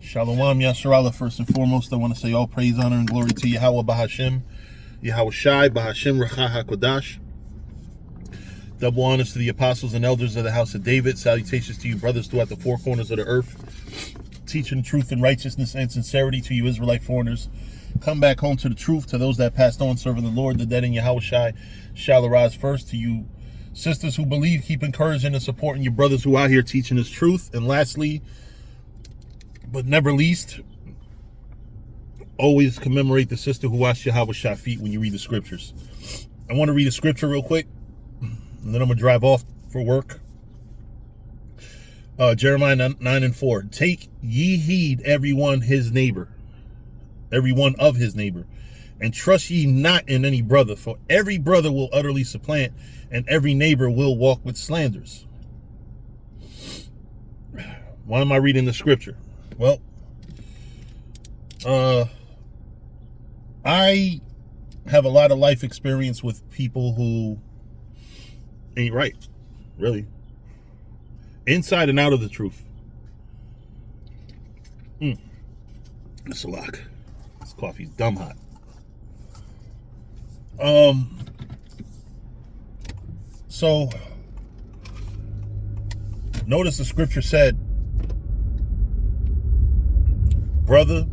Shalom, Yasharallah. First and foremost, I want to say all praise, honor, and glory to Yahweh Bahashim, Yahweh Shai, Bahashim Rachah HaKodash. Double honors to the apostles and elders of the house of David. Salutations to you, brothers, throughout the four corners of the earth. Teaching truth and righteousness and sincerity to you, Israelite foreigners. Come back home to the truth. To those that passed on, serving the Lord, the dead in Yahweh Shai shall arise first. To you, sisters who believe, keep encouraging and supporting your brothers who are out here teaching this truth. And lastly, but never least, always commemorate the sister who washed Yahweh Shai feet when you read the scriptures. I want to read a scripture real quick, and then I'm going to drive off for work. Jeremiah 9:4. Take ye heed every one of his neighbor, and trust ye not in any brother, for every brother will utterly supplant, and every neighbor will walk with slanders. Why am I reading the scripture? Well, I have a lot of life experience with people who ain't right, really. Inside and out of the truth. It's a lock. This coffee's dumb hot. So, notice the scripture said, brother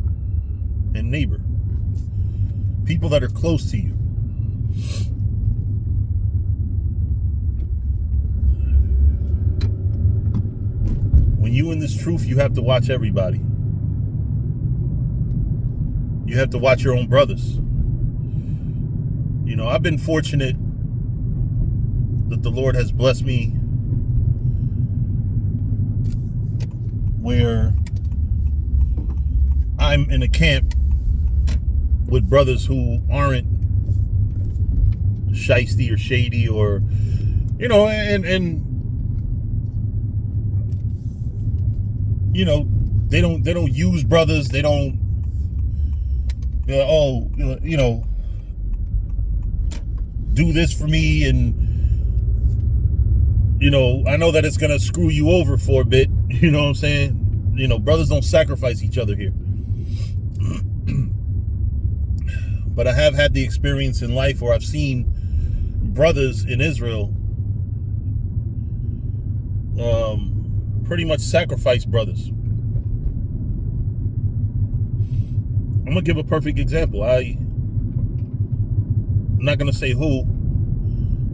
and neighbor, people that are close to you. When you in this truth, you have to watch everybody. You have to watch your own brothers. You know, I've been fortunate that the Lord has blessed me where I'm in a camp with brothers who aren't shiesty or shady, or, you know, and you know, they don't use brothers. They don't, you know, do this for me, and, you know, I know that it's gonna screw you over for a bit. You know what I'm saying? You know, brothers don't sacrifice each other here. But I have had the experience in life where I've seen brothers in Israel pretty much sacrifice brothers. I'm going to give a perfect example. I'm not going to say who.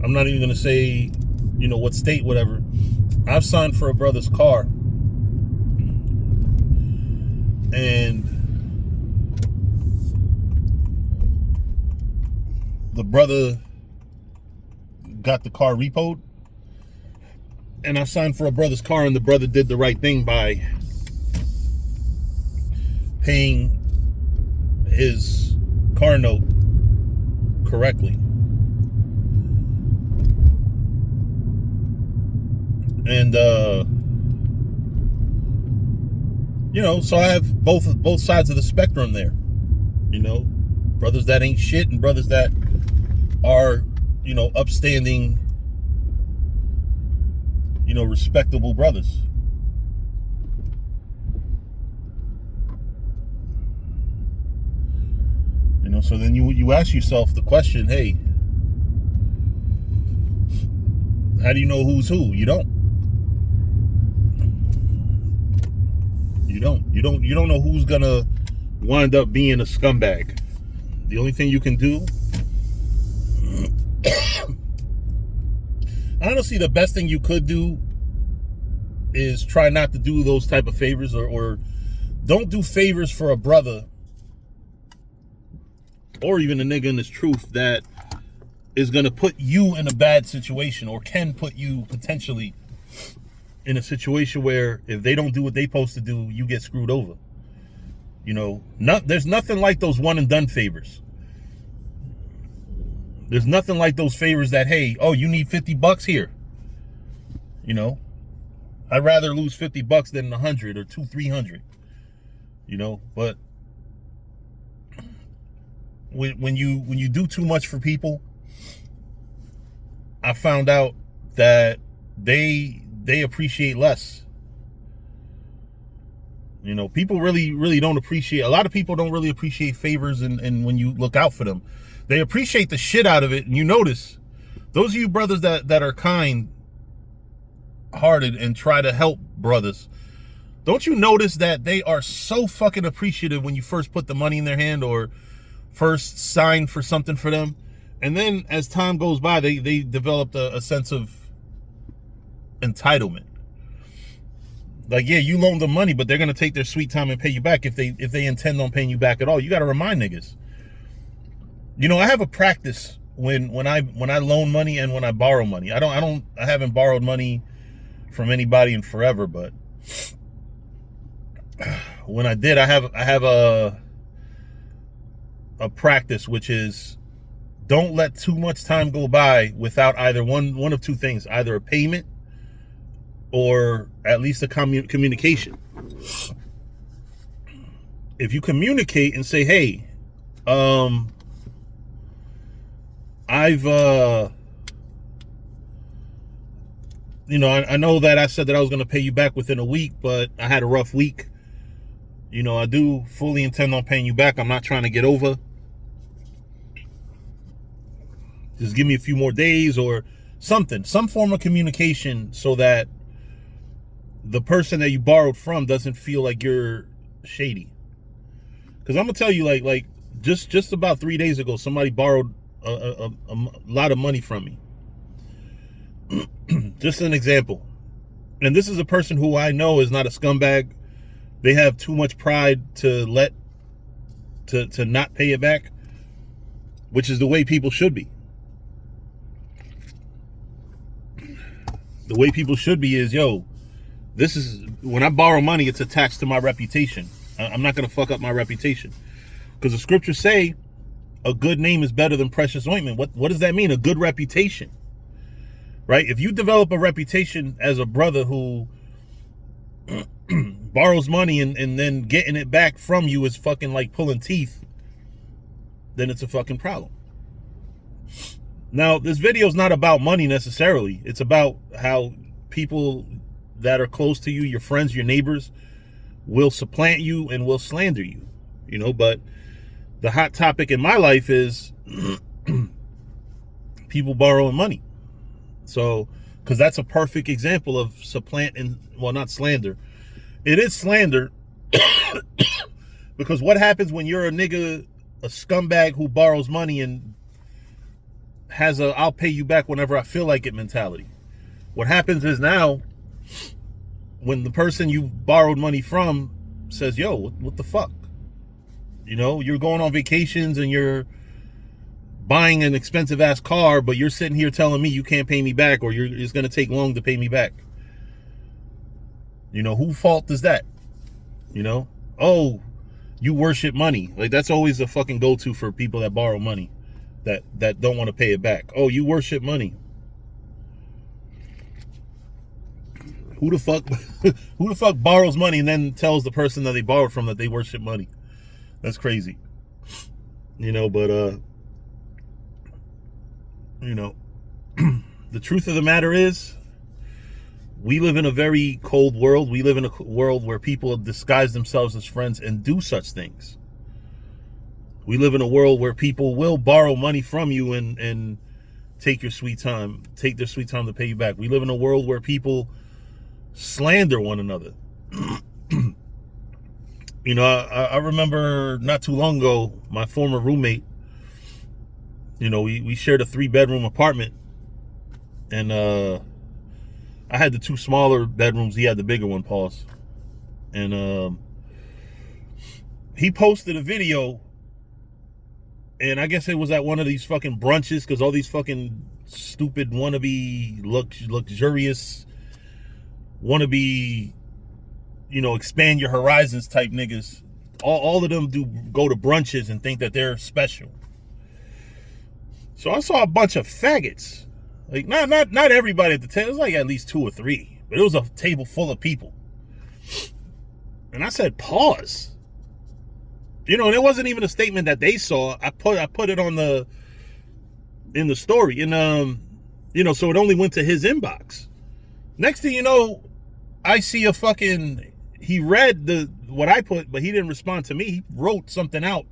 I'm not even going to say, you know, what state, whatever. I've signed for a brother's car. And the brother got the car repoed, and I signed for a brother's car, and the brother did the right thing by paying his car note correctly. And you know, so I have both sides of the spectrum there. You know, brothers that ain't shit and brothers that are, you know, upstanding, you know, respectable brothers. You know, so then you ask yourself the question, hey, how do you know who's who? You don't. You don't know who's gonna wind up being a scumbag. The only thing you can do, honestly, the best thing you could do is try not to do those type of favors, or don't do favors for a brother or even a nigga in this truth that is going to put you in a bad situation, or can put you potentially in a situation where if they don't do what they supposed to do, you get screwed over. You know, there's nothing like those one and done favors. There's nothing like those favors that, hey, oh, you need $50 here. You know, I'd rather lose $50 than 100 or 300. You know, but when you do too much for people, I found out that they appreciate less. You know, people really don't appreciate, a lot of people don't really appreciate favors and when you look out for them. They appreciate the shit out of it. And you notice, those of you brothers that are kind-hearted and try to help brothers, don't you notice that they are so fucking appreciative when you first put the money in their hand or first sign for something for them? And then as time goes by, they developed a sense of entitlement. Like, yeah, you loaned them money, but they're gonna take their sweet time and pay you back if they intend on paying you back at all. You gotta remind niggas. You know, I have a practice when I loan money and when I borrow money. I haven't borrowed money from anybody in forever, but when I did, I have a practice, which is, don't let too much time go by without either one of two things, either a payment or at least a communication. If you communicate and say, hey, I've you know, I know that I said that I was going to pay you back within a week, but I had a rough week. You know, I do fully intend on paying you back. I'm not trying to get over. Just give me a few more days or something, some form of communication, so that the person that you borrowed from doesn't feel like you're shady. Because I'm gonna tell you, like just about 3 days ago, somebody borrowed a lot of money from me. Just an example. And this is a person who I know is not a scumbag. They have too much pride to not pay it back, which is the way people should be. The way people should be is, yo, this is, when I borrow money, it's attached to my reputation. I'm not going to fuck up my reputation. Because the scriptures say a good name is better than precious ointment. What does that mean? A good reputation, right? If you develop a reputation as a brother who borrows money and then getting it back from you is fucking like pulling teeth, then it's a fucking problem. Now, this video is not about money necessarily. It's about how people that are close to you, your friends, your neighbors, will supplant you and will slander you, you know. But the hot topic in my life is people borrowing money. So, because that's a perfect example of supplant and, well, not slander. It is slander because what happens when you're a nigga, a scumbag who borrows money and has a I'll pay you back whenever I feel like it mentality? What happens is, now when the person you borrowed money from says, yo, what the fuck? You know, you're going on vacations and you're buying an expensive ass car, but you're sitting here telling me you can't pay me back, or it's going to take long to pay me back. You know, whose fault is that? You know, oh, you worship money. Like, that's always a fucking go-to for people that borrow money, that don't want to pay it back. Oh, you worship money. Who the fuck borrows money and then tells the person that they borrowed from that they worship money? That's crazy. You know, but you know, the truth of the matter is, we live in a very cold world. We live in a world where people disguise themselves as friends and do such things. We live in a world where people will borrow money from you and take their sweet time to pay you back. We live in a world where people slander one another. You know, I remember not too long ago, my former roommate, you know, we shared a 3-bedroom apartment, and I had the 2 smaller bedrooms. He had the bigger one, pause. And he posted a video, and I guess it was at one of these fucking brunches, because all these fucking stupid wannabe luxurious, wannabe, you know, expand your horizons type niggas. All of them go to brunches and think that they're special. So I saw a bunch of faggots. Like, not everybody at the table. It was like at least 2 or 3. But it was a table full of people. And I said, pause. You know, and it wasn't even a statement that they saw. I put it on in the story. And you know, so it only went to his inbox. Next thing you know, I see a fucking he read what I put, but he didn't respond to me. He wrote something out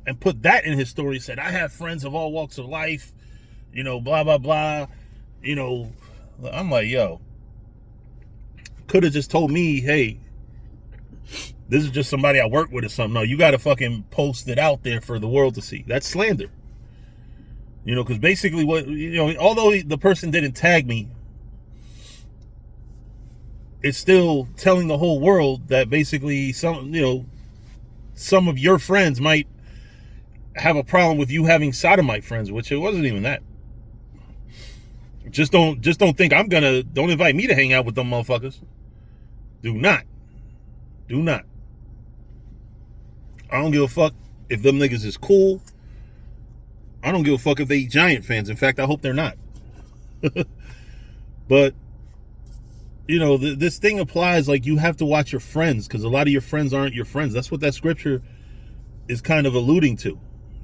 and put that in his story. He said, I have friends of all walks of life, blah, blah, blah. I'm like, yo, could have just told me, hey, this is just somebody I work with or something. No, you got to fucking post it out there for the world to see. That's slander. Because basically although the person didn't tag me, it's still telling the whole world that basically some of your friends might have a problem with you having sodomite friends, which it wasn't even that. Just don't think don't invite me to hang out with them motherfuckers. Do not. I don't give a fuck if them niggas is cool. I don't give a fuck if they Giant fans. In fact, I hope they're not. But this thing applies. Like, you have to watch your friends, because a lot of your friends aren't your friends. That's what that scripture is kind of alluding to.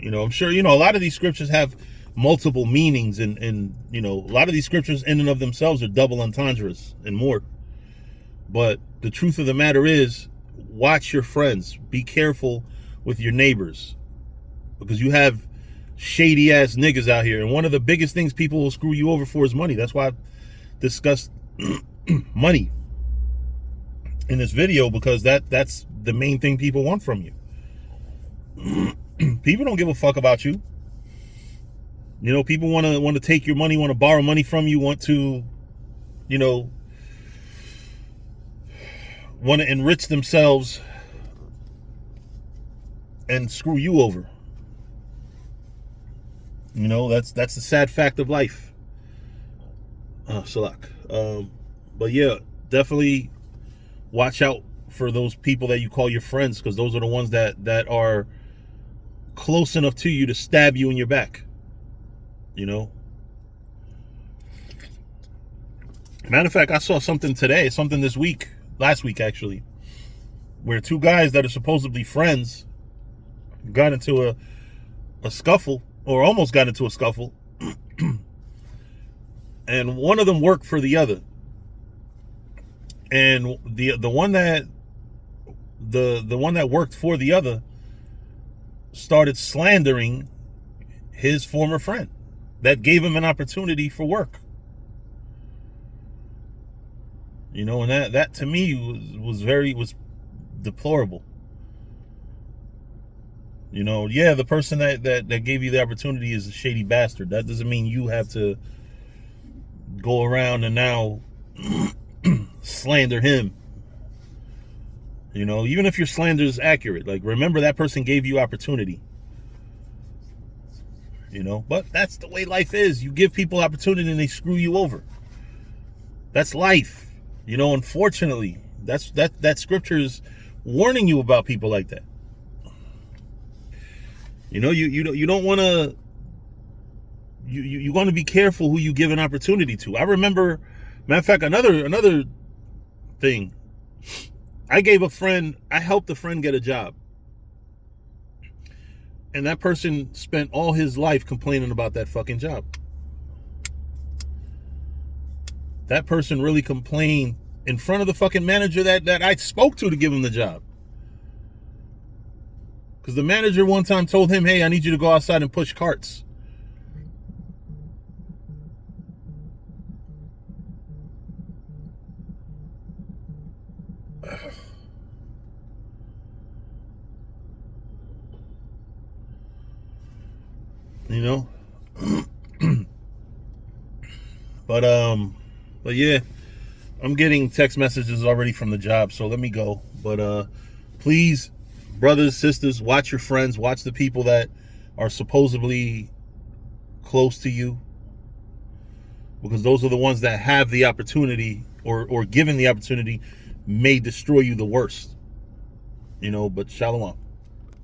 I'm sure a lot of these scriptures have multiple meanings, and a lot of these scriptures in and of themselves are double entendres and more. But the truth of the matter is, watch your friends. Be careful with your neighbors, because you have shady ass niggas out here, and one of the biggest things people will screw you over for is money. That's why I've discussed money in this video, because that's the main thing people want from you. People don't give a fuck about you. People want to take your money, want to borrow money from you, want to want to enrich themselves and screw you over. That's the sad fact of life. Salak. But yeah, definitely watch out for those people that you call your friends, because those are the ones that are close enough to you to stab you in your back. Matter of fact, I saw something last week actually, where two guys that are supposedly friends got into a scuffle, or almost got into a scuffle, and one of them worked for the other, and the one that worked for the other started slandering his former friend that gave him an opportunity for work. And that to me was deplorable. Yeah, the person that gave you the opportunity is a shady bastard. That doesn't mean you have to go around and now slander him. Even if your slander is accurate, like, remember that person gave you opportunity. But that's the way life is. You give people opportunity and they screw you over. That's life. Unfortunately, that scripture is warning you about people like that. You don't want to. You want to be careful who you give an opportunity to. I remember, matter of fact, another thing. I helped a friend get a job, and that person spent all his life complaining about that fucking job. That person really complained in front of the fucking manager that I spoke to give him the job. Because the manager one time told him, hey, I need you to go outside and push carts. But yeah, I'm getting text messages already from the job, so let me go. But please, brothers, sisters, watch your friends, watch the people that are supposedly close to you, because those are the ones that have the opportunity, or given the opportunity, may destroy you the worst. But shalom.